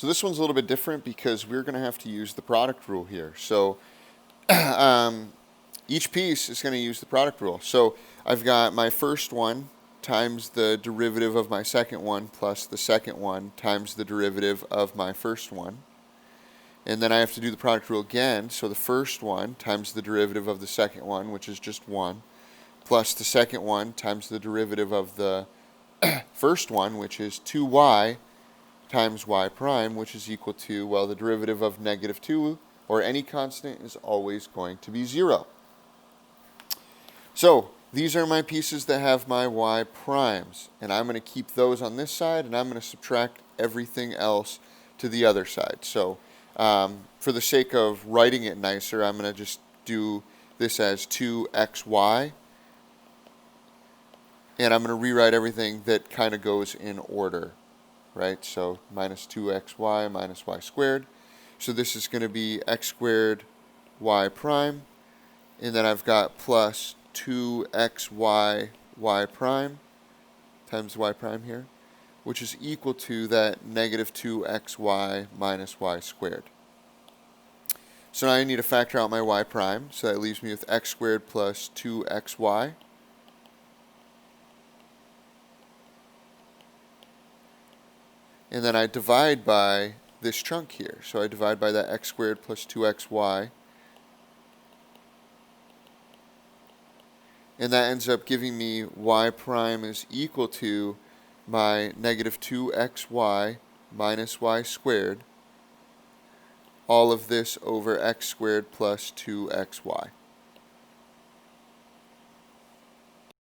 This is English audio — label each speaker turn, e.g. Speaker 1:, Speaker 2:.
Speaker 1: So this one's a little bit different because we're going to have to use the product rule here. So each piece is going to use the product rule. So I've got my first one times the derivative of my second one plus the second one times the derivative of my first one. And then I have to do the product rule again. So the first one times the derivative of the second one, which is just 1, plus the second one times the derivative of the first one, which is 2y times y prime, which is equal to, well, the derivative of negative 2, or any constant, is always going to be 0. So these are my pieces that have my y primes, and I'm going to keep those on this side, and I'm going to subtract everything else to the other side. So for the sake of writing it nicer, I'm going to just do this as 2xy, and I'm going to rewrite everything that kind of goes in order, right? So minus 2xy minus y squared. So this is going to be x squared y prime, and then I've got plus 2xy y prime times y prime here, which is equal to that negative 2xy minus y squared. So now I need to factor out my y prime, so that leaves me with x squared plus 2xy. And then I divide by this chunk here. So I divide by that x squared plus 2xy. And that ends up giving me y prime is equal to my negative 2xy minus y squared. All of this over x squared plus 2xy.